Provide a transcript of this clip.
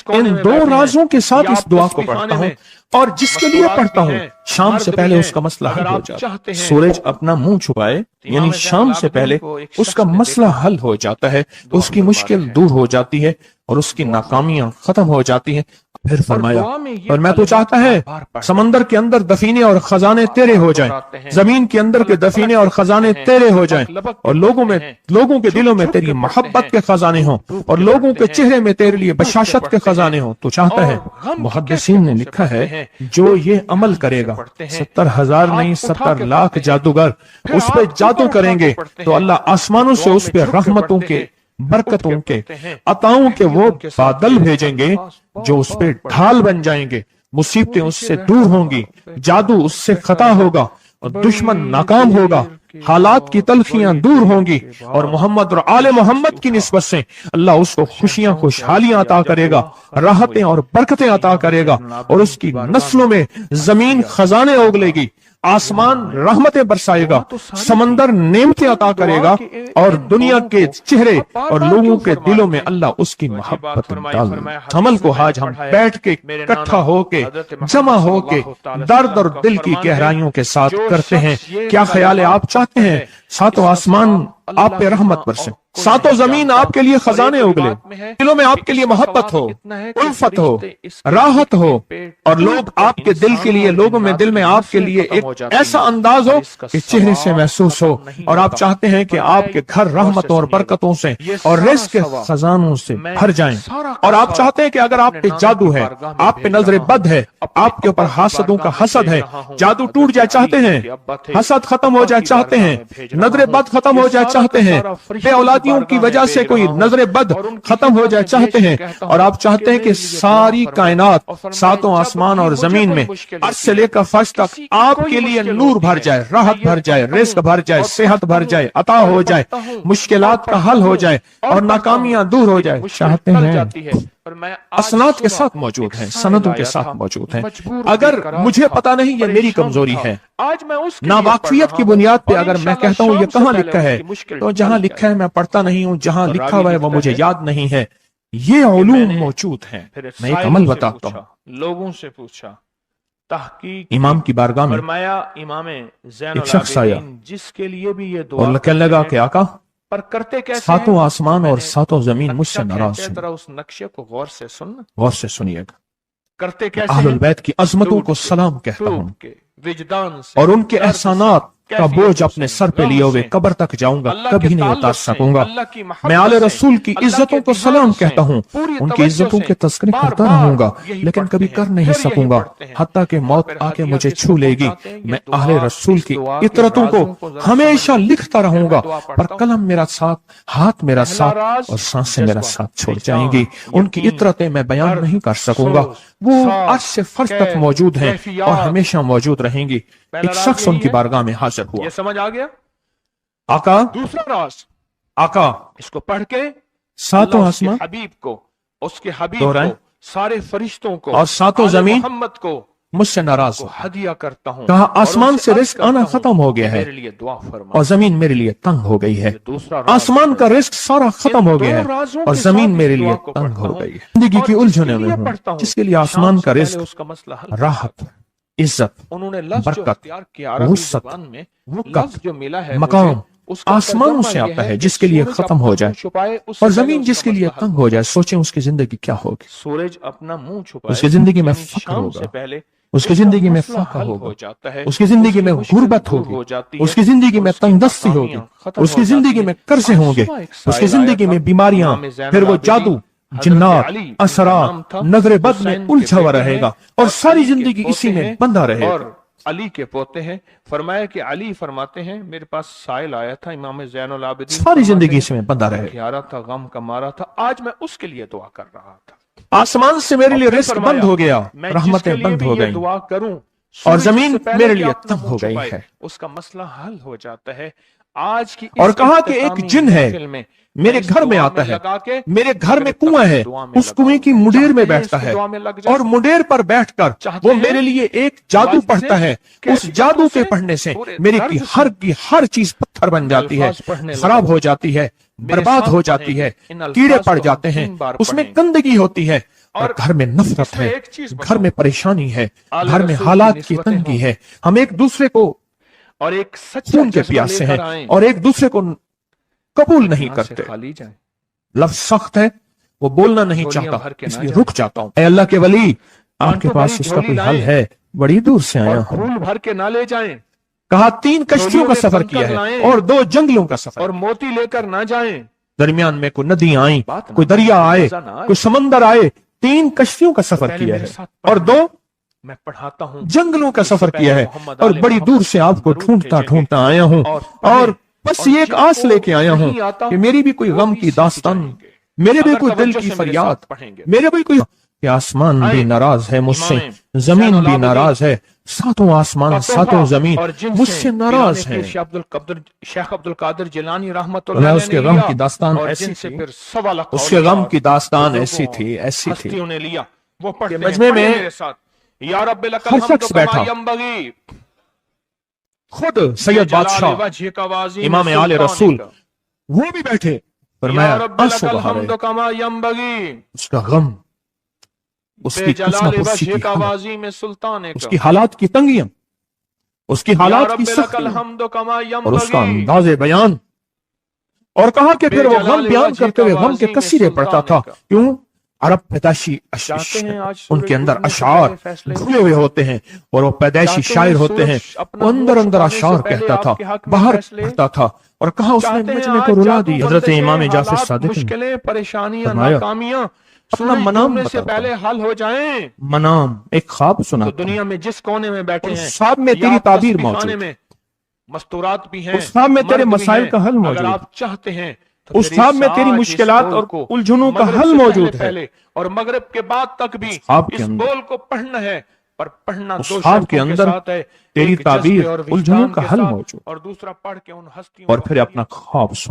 ان دو رازوں کے ساتھ اس دعا کو پڑھتا ہوں، اور جس کے لیے پڑھتا ہوں شام سے پہلے اس کا مسئلہ حل ہو جاتا ہے۔ سورج اپنا منہ چھپائے یعنی شام سے پہلے اس کا مسئلہ حل ہو جاتا ہے، اس کی مشکل دور ہو جاتی ہے اور اس کی ناکامیاں ختم ہو جاتی ہیں۔ پھر فرمایا اور میں تو چاہتا ہے سمندر کے اندر دفینے اور خزانے تیرے ہو جائیں، زمین کے اندر کے دفینے اور خزانے تیرے ہو جائیں، اور لوگوں کے دلوں میں تیری محبت کے خزانے ہوں، اور لوگوں کے چہرے میں تیرے لیے بشاشت کے خزانے ہوں۔ تو چاہتا ہے، محدثین نے لکھا ہے، جو یہ عمل کرے گا 70,000 نہیں 70 لاکھ جادوگر اس پہ جادو کریں گے تو اللہ آسمانوں سے اس پہ رحمتوں کے، برکتوں کے، عطاؤں کے وہ بادل بھیجیں گے جو اس پہ ڈھال بن جائیں گے، مصیبتیں اس سے دور ہوں گی، جادو اس سے خطا ہوگا اور دشمن ناکام ہوگا، حالات کی تلخیاں دور ہوں گی، اور محمد اور آل محمد کی نسبت سے اللہ اس کو خوشیاں خوشحالیاں عطا کرے گا، راحتیں اور برکتیں عطا کرے گا، اور اس کی نسلوں میں زمین خزانے اگلے گی، آسمان رحمتیں برسائے گا، سمندر نعمتیں عطا کرے گا، اور دنیا کے چہرے اور لوگوں کے دلوں میں اللہ اس کی محبت ڈال دے۔ عمل کو آج ہم بیٹھ کے اکٹھا ہو کے جمع ہو کے درد اور دل کی گہرائیوں کے ساتھ کرتے ہیں۔ کیا خیال ہے؟ آپ چاہتے ہیں ساتوں آسمان آپ پہ رحمت برسے، ساتوں زمین آپ کے لیے خزانے اگلے، دلوں میں آپ کے لیے محبت ہو، الفت ہو، راحت ہو، اور لوگ آپ کے دل کے لیے، لوگوں میں دل میں آپ کے لیے ایک ایسا انداز ہو کہ چہرے سے محسوس ہو، اور آپ چاہتے ہیں کہ آپ کے گھر رحمتوں اور برکتوں سے اور رزق کے خزانوں سے بھر جائیں، اور آپ چاہتے ہیں کہ اگر آپ پہ جادو ہے، آپ پہ نظر بد ہے، آپ کے اوپر حاسدوں کا حسد ہے، جادو ٹوٹ جائے چاہتے ہیں، حسد ختم ہو جائے چاہتے ہیں، نظر بد ختم ہو جائے چاہتے ہیں، بے اولادیوں کی وجہ سے کوئی نظر بد ختم ہو جائے چاہتے ہیں، اور آپ چاہتے ہیں کہ ساری کائنات، ساتوں آسمان اور زمین میں عرش سے لے کر فرش تک آپ کے لیے نور بھر جائے، راحت بھر جائے، رزق بھر جائے، صحت بھر جائے، عطا ہو جائے، مشکلات کا حل ہو جائے اور ناکامیاں دور ہو جائے چاہتے ہیں۔ اسناد کے ساتھ موجود ہیں، سندوں کے ساتھ موجود ہیں۔ اگر مجھے پتا نہیں، یہ میری کمزوری ہے، ناواقفیت کی بنیاد پہ اگر میں کہتا ہوں یہ کہاں لکھا ہے، تو جہاں لکھا ہے میں پڑھتا نہیں ہوں، جہاں لکھا ہوا ہے وہ مجھے یاد نہیں ہے۔ یہ علوم موجود ہیں۔ میں ایک عمل بتاتا ہوں، لوگوں سے پوچھا، تحقیق امام کی بارگاہ میں فرمایا امام زین ایک شخص آیا العابدین جس کے لیے بھی یہ دعا اور کہنے لگا کہ آقا پر کرتے کیسے ساتوں آسمان اور ساتوں زمین مجھ سے ناراض ہیں۔ ذرا اس نقشے کو غور سے سننا، غور سے سنیے گا۔ کرتے کیسے اہل البیت کی عظمتوں کو سلام کہتا ہوں، کے وجدان سے اور ان کے احسانات کا بوجھ اپنے سر پہ لیے ہوئے قبر تک جاؤں گا، کبھی نہیں اتار سکوں گا۔ میں آل رسول کی عزتوں کو سلام کہتا ہوں، ان کی عزتوں کے تذکرے کرتا رہوں گا، لیکن کبھی کر نہیں سکوں گا، حتیٰ کہ موت آ کے مجھے چھو لے گی۔ میں اہل رسول کی عطرتوں کو ہمیشہ لکھتا رہوں گا، پر قلم میرا ساتھ، ہاتھ میرا ساتھ اور سانسیں میرا ساتھ چھوڑ جائیں گی۔ ان کی عطرتیں میں بیان نہیں کر سکوں گا، وہ عرش سے فرش تک موجود ہیں اور ہمیشہ موجود رہیں گی۔ ایک شخص ان کی بارگاہ میں حاضر ہوا۔ یہ سمجھ آ گیا؟ آقا، دوسرا راز، آقا، اس کو پڑھ کے ساتوں اللہ اس کے آسمان حبیب کو، اس کے حبیب دہرائیں، کو، سارے فرشتوں کو اور ساتوں آل زمین محمد کو مجھ سے ناراض کو ہو۔ ہدیہ کرتا ہوں، کہا اور آسمان ان سے عرض رزق کرتا آنا ہوں ختم ہو گیا کہ ہے میرے لیے دعا فرما۔ اور زمین میرے لیے تنگ ہو گئی ہے۔ یہ دوسرا راز آسمان کا رزق سارا ختم ہو گیا دو ہے رازوں اور کے زمین ساتھ میرے اس لیے دعا کو تنگ پڑھتا ہو ہوں، گئی ہے۔ زندگی اور کی جس الجھنوں کے میں لیے ہوں، پڑھتا ہوں، جس کے لیے شام آسمان سے کا پہلے رزق، اس کا مسئلہ حل۔ راحت، عزت، انہوں نے لفظ جو برکت، اختیار کیا عربی وسعت، زبان میں، وقت، لفظ جو ملا ہے مقام مجھے، اس کا آسمانوں ترجمہ سے یہ آتا ہے کہ جس کے لیے سورج ختم اپنا ہو جائے، منہ چھپائے، اس سے اور پہلے زمین اس جس کا کے لیے مسئلہ حل تنگ ہو ہو جائے۔ سوچیں اس کی زندگی کیا ہوگی۔ سورج اپنا منہ چھپائے، اس کی زندگی میں یعنی فقر شام ہوگا، سے پہلے اس کی کا زندگی میں مسئلہ فقر حل ہوگا، ہو جاتا ہے، اس کی زندگی میں مشکل غربت دور ہوگی، ہو جاتی ہے، اس کی زندگی میں اور اس کی تنگ دستی ہوگی، ناکامیاں ختم اس کی ہو جاتی زندگی ہیں۔ میں قرضے آج ہوں گے، صبح ایک اس کی سائل آیا زندگی تھا، میں بیماریاں، امام زین پھر وہ العابدین جادو، حضرت جنات، علی ان کا اثرات، نام تھا، نظر بد میں حسین کے الجھا ہوا بیٹے رہے ہیں، گا، اور ساری علی کے زندگی اسی پوتے میں ہیں، بندہ رہے اور گا۔ علی کے پوتے ہیں۔ فرمایا کہ علی فرماتے ہیں میرے پاس سائل آیا تھا، امام زین العابدین ساری فرماتے زندگی ہیں، اسی میں بندہ رہے گا۔ گھیارا تھا، غم کا مارا تھا، آج میں اس کے لیے دعا کر رہا تھا۔ آسمان سے میرے اور لیے پھر رزق فرمایا، بند ہو گیا، میں جس رحمتیں کے لیے بند بھی ہو یہ گئیں، دعا کروں، اور سورج زمین سے پہلے میرے کہ لیے اپنا تنگ منہ ہو گئی چھپائے، ہے۔ اس کا مسئلہ حل ہو جاتا ہے۔ آج کی اور اس کہا کہ ایک اختتامی جن ہے محفل میں میرے اس گھر میں دعا آتا ہے، لگا کے میرے گھر میں اگلے کنواں ہے، دعا میں اس کنویں کی لگاؤں گا۔ مڈیر میں چاہتے ہیں بیٹھتا اس کی ہے، دعا میں لگ جائیں؟ اور مڈیر پر بیٹھ کر چاہتے وہ ہیں میرے لیے ایک جادو وجہ پڑھتا ہے، اس کیسی جادو باتوں کے سے پڑھنے سے پورے میری درد کی ہر چیز پتھر بن جاتی ہے، الفاظ پڑھنے لگا، خراب ہو جاتی ہے، میرے برباد ساتھ ہو پڑھیں جاتی گے، ہے، ان الفاظ کیڑے کو پڑ ہم جاتے ہیں، 3 بار اس میں پڑھیں گے۔ گندگی ہوتی ہے، اور گھر میں نفرت اس میں ہے، ایک چیز گھر میں پریشانی ہے، آل گھر میں رسول حالات کی کی نسبتیں تنگی ہوں ہے، ہم ایک دوسرے کو اور ایک سچا خون کے جذبہ پیاسے لے ہیں کر آئیں، اور ایک دوسرے کو قبول نہیں یہاں سے کرتے۔ خالی جائیں، لفظ سخت ہے، وہ بولنا نہیں جھولیاں چاہتا، بھر کے اس نہ لیے جائیں۔ رک جاتا ہوں۔ اے اللہ کے ولی، آپ کے کانٹوں پاس بھری اس کا جھولی کوئی حل لائیں ہے؟ بڑی دور سے اور آیا ہوں۔ پھول بھر کے نہ لے جائیں، کہا 3 کشتیوں کا جھولیوں میں سفر کنکر کیا ہے لائیں اور 2 جنگلوں کا سفر اور کیا۔ موتی لے کر نہ جائیں، درمیان میں کوئی ندیاں آئیں، بات نہ کوئی دریا مانیں، آئے، مزہ نہ آئے۔ کوئی سمندر آئے، 3 کشتیوں کا سفر پہلے کیا میرے ہے ساتھ اور پڑھیں، 2 میں پڑھاتا ہوں، جنگلوں کا اس سے سفر پہلے کیا ہے محمد اور آل بڑی محمد دور سے آپ کو درود ڈھونڈتا بھیجیں گے ڈھونڈتا آیا ہوں اور اور پڑھیں، بس اور یہ ایک جن آس کو لے کے آیا ہوں نہیں آتا کہ میری بھی کوئی وہ غم بھی کی سیکھ داستان، جائیں گے۔ میرے بھی اگر کوئی دل توجہ کی سے میرے فریاد، ساتھ پڑھیں گے۔ میرے بھی کوئی کہ آسمان بھی آئیں، ناراض ہے مجھ سے، امام زمین زین بھی العابدین ناراض ہے، 7 آسمان کا 7 تحفہ زمین اور جن مجھ سے ناراض پیرانے ہیں۔ پیر شیخ عبد القادر جیلانی رحمت میں اللہ اس کے علیہ نے غم لیا کی داستان اور ایسی جن سے تھی، پھر 1.25 لاکھ اس کے اولیاء غم کی داستان بزرگوں ایسی تھی ہستیوں نے لیا، وہ کہ پڑھتے ہیں، مجمع پڑھیں میں میرے ساتھ۔ یا رب لک ہر الحمد شخص کما بیٹھا، ینبغی خود سید جلال بادشاہ وجہک وعظیم امام آل رسول سلطانک، وہ بھی بیٹھے، یا فرمایا رب آنسو لک بہا رہے، الحمد کما ینبغی اس کا غم، اس کی کچھ نہ بجلال پرسی کی وجہک حالت، وعظیم سلطانک، اس کی حالات کی تنگیاں، اس کی یا حالات کی رب لک سختیاں الحمد کما اور اس کا ینبغی انداز بیان، اور کہا کہ پھر وہ غم بجلال بیان وجہک کرتے ہوئے غم کے وعظیم کثیرے پڑھتا تھا۔ سلطانک۔ کیوں؟ عرب پیدائشی چاہتے ہیں آج ان سورج کے اندر ڈوبنے سے اشعار پہلے فیصلے گھلے ہوئے ہوتے ہیں اور وہ پیدائشی چاہتے شاعر ہیں ہوتے ہیں، سورج اپنا وہ اندر منہ اندر چھپانے سے اشعار پہلے کہتا آپ تھا، کے حق میں باہر فیصلے، پڑھتا تھا اور کہا اس نے چاہتے ہیں مجمع کو آج رلا جادو دی۔ حضرت بندشیں، امام جعفر حالات، صادق نے مشکلیں، پریشانیاں، فرمایا ناکامیاں اپنا سورج منام ڈوبنے سے بتاتا پہلے حل ہو جائیں منام، ایک خواب تو سناتا ہوں، دنیا میں جس کونے میں بیٹھے اور ہیں، اس خواب میں یا تیری آپ تعبیر تسبیح خانے موجود، میں مستورات بھی ہیں، اس خواب میں تیرے مرد بھی مسائل ہیں، کا حل اگر موجود، آپ چاہتے ہیں تو اس پھر خواب میں تیری آج مشکلات بول اور کو الجھنوں کا مغرب حل سے موجود ہے۔ پہلے اور مغرب کے بعد تک بھی اس خواب کے اس اندر، بول کو پڑھنا ہے، پر پڑھنا اس 2 خواب کے شرطوں کے اندر ساتھ ہے، تیری ایک تعبیر جذبے اور الجھنوں وجدان کا کے حل ساتھ موجود، اور دوسرا پڑھ کے ان ہستیوں اور کو پھر اپنا خواب سن۔